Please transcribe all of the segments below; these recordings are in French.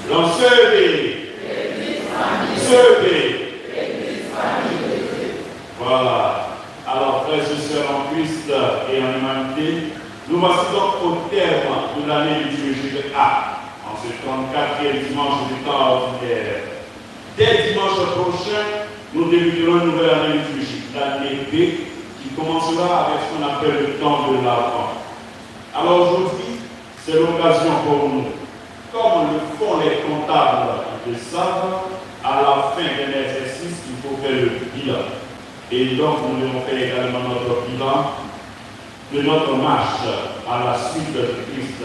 Lancez-les. Voilà. Alors, frères et sœurs en Christ et en humanité, nous voici donc au terme de l'année liturgique A, en ce 34e dimanche du temps ordinaire. Dès dimanche prochain, nous débuterons une nouvelle année liturgique, l'année B, qui commencera avec ce qu'on appelle le temps de l'Avent. Alors aujourd'hui, c'est l'occasion pour nous, comme le font les comptables de savent, à la fin d'un exercice, il faut faire le bilan. Et donc, nous devons faire également notre bilan de notre marche à la suite de Christ.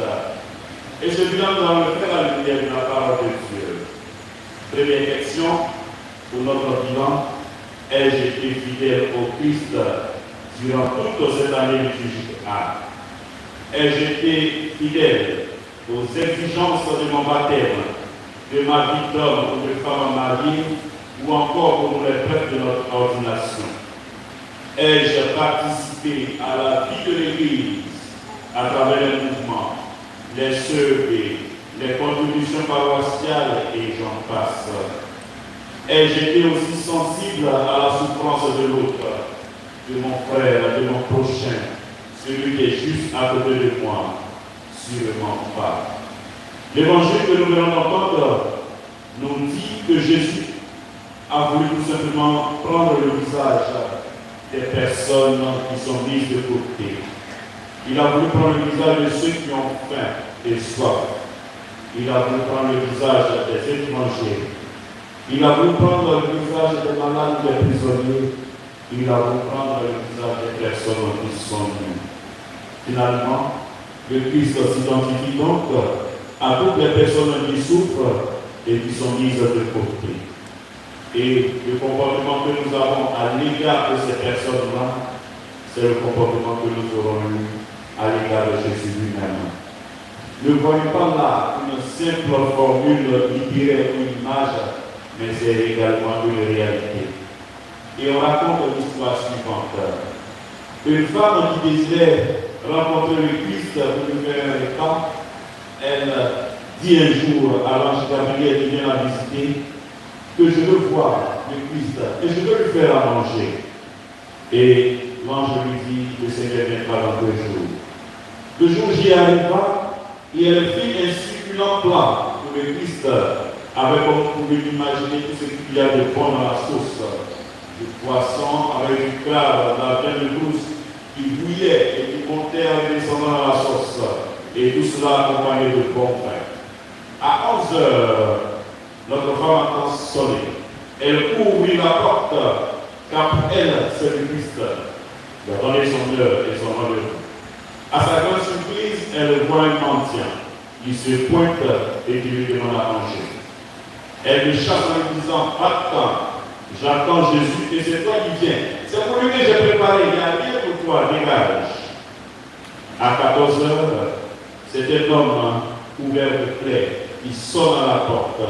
Et ce bilan, nous allons le faire à la lumière de la parole de Dieu. Première question pour notre bilan: ai-je été fidèle au Christ durant toute cette année liturgique? Ai-je été fidèle aux exigences de mon baptême, de ma vie d'homme ou de femme mariée, ou encore pour les prêtres de notre ordination? Ai-je participé à la vie de l'Église à travers les mouvements, les surveys, les contributions paroissiales et j'en passe? Ai-je été aussi sensible à la souffrance de l'autre, de mon frère, de mon prochain, celui qui est juste à côté de moi? Sûrement pas. L'évangile que nous venons d'entendre nous dit que Jésus a voulu tout simplement prendre le visage des personnes qui sont mises de côté. Il a voulu prendre le visage de ceux qui ont faim et soif. Il a voulu prendre le visage des étrangers. Il a voulu prendre le visage des malades, des prisonniers. Il a voulu prendre le visage des personnes qui sont nues. Finalement, le Christ s'identifie donc à toutes les personnes qui souffrent et qui sont mises de côté. Et le comportement que nous avons à l'égard de ces personnes-là, c'est le comportement que nous aurons eu à l'égard de Jésus lui-même. Ne voyons pas là une simple formule littéraire ou une image, mais c'est également une réalité. Et on raconte l'histoire suivante. Une femme qui désirait rencontrer le Christ pour lui faire un repas, elle dit un jour à l'ange Gabriel qui vient la visiter que je veux voir le Christ et je veux lui faire à manger. Et l'ange lui dit que le Seigneur viendra dans 2 jours. Le jour j'y arriva et elle fit un succulent plat pour le Christ avec, comme vous pouvez l'imaginer, tout ce qu'il y a de bon dans la sauce. Du poisson avec du crabe, de la viande douce qui bouillait et qui montait en descendant dans la sauce. Et tout cela accompagné de bon pain. À 11 heures, notre femme entend sonner. Elle court ouvrir la porte, car pour elle, c'est le Christ. Il a donné son heure et son rendez-vous. À sa grande surprise, elle voit un mendiant. Il se pointe et qui lui demande à manger. Elle le chasse en lui disant: attends, j'attends Jésus et c'est toi qui viens. C'est pour lui que j'ai préparé, il n'y a rien pour toi, dégage. À 14 heures, c'est un homme couvert de plaies qui sonne à la porte.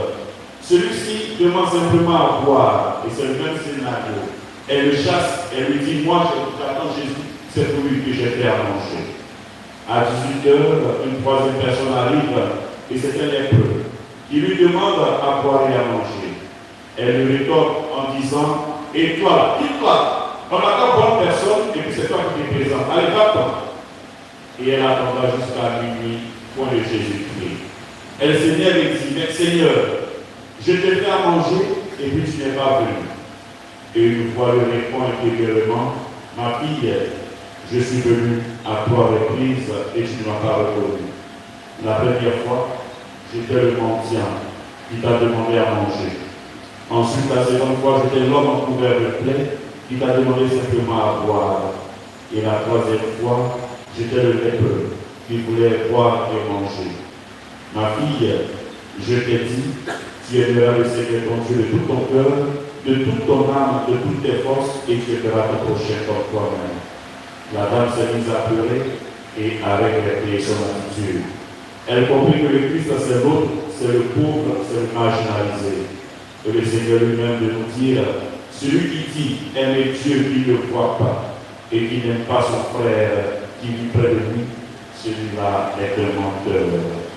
Celui-ci demande simplement à boire, et c'est le même scénario. Elle le chasse, elle lui dit: moi j'attends Jésus, c'est pour lui que j'ai fait à manger. À 18 heures, une troisième personne arrive, et c'est un lépreux, qui lui demande à boire et à manger. Elle lui rétorque en disant: et toi, quitte-toi, on n'a qu'à bonne personne, et puis c'est toi qui te présente. Allez, va-t'en. Et elle attendra jusqu'à minuit, point de Jésus-Christ. Elle s'est dit et dit: mais Seigneur, je t'ai fait à manger, et puis tu n'es pas venu. Et une fois le répond intérieurement: ma fille, je suis venu à 3 reprises et tu ne m'as pas reconnu. La première fois, j'étais le mendiant qui t'a demandé à manger. Ensuite, la seconde fois, j'étais l'homme couvert de plaies qui t'a demandé simplement à boire. Et la troisième fois, j'étais le lépreux qui voulait boire et manger. Ma fille, je t'ai dit, tu aimeras le Seigneur ton Dieu de tout ton cœur, de toute ton âme, de toutes tes forces, et tu aimeras ton prochain comme toi-même. La dame s'est mise à pleurer et a regretté son attitude. Elle comprit que le Christ, c'est l'autre, c'est le pauvre, c'est le marginalisé. Et le Seigneur lui-même de nous dire: celui qui dit aimer Dieu qui ne voit pas et qui n'aime pas son frère qui vit près de lui, celui-là est un menteur.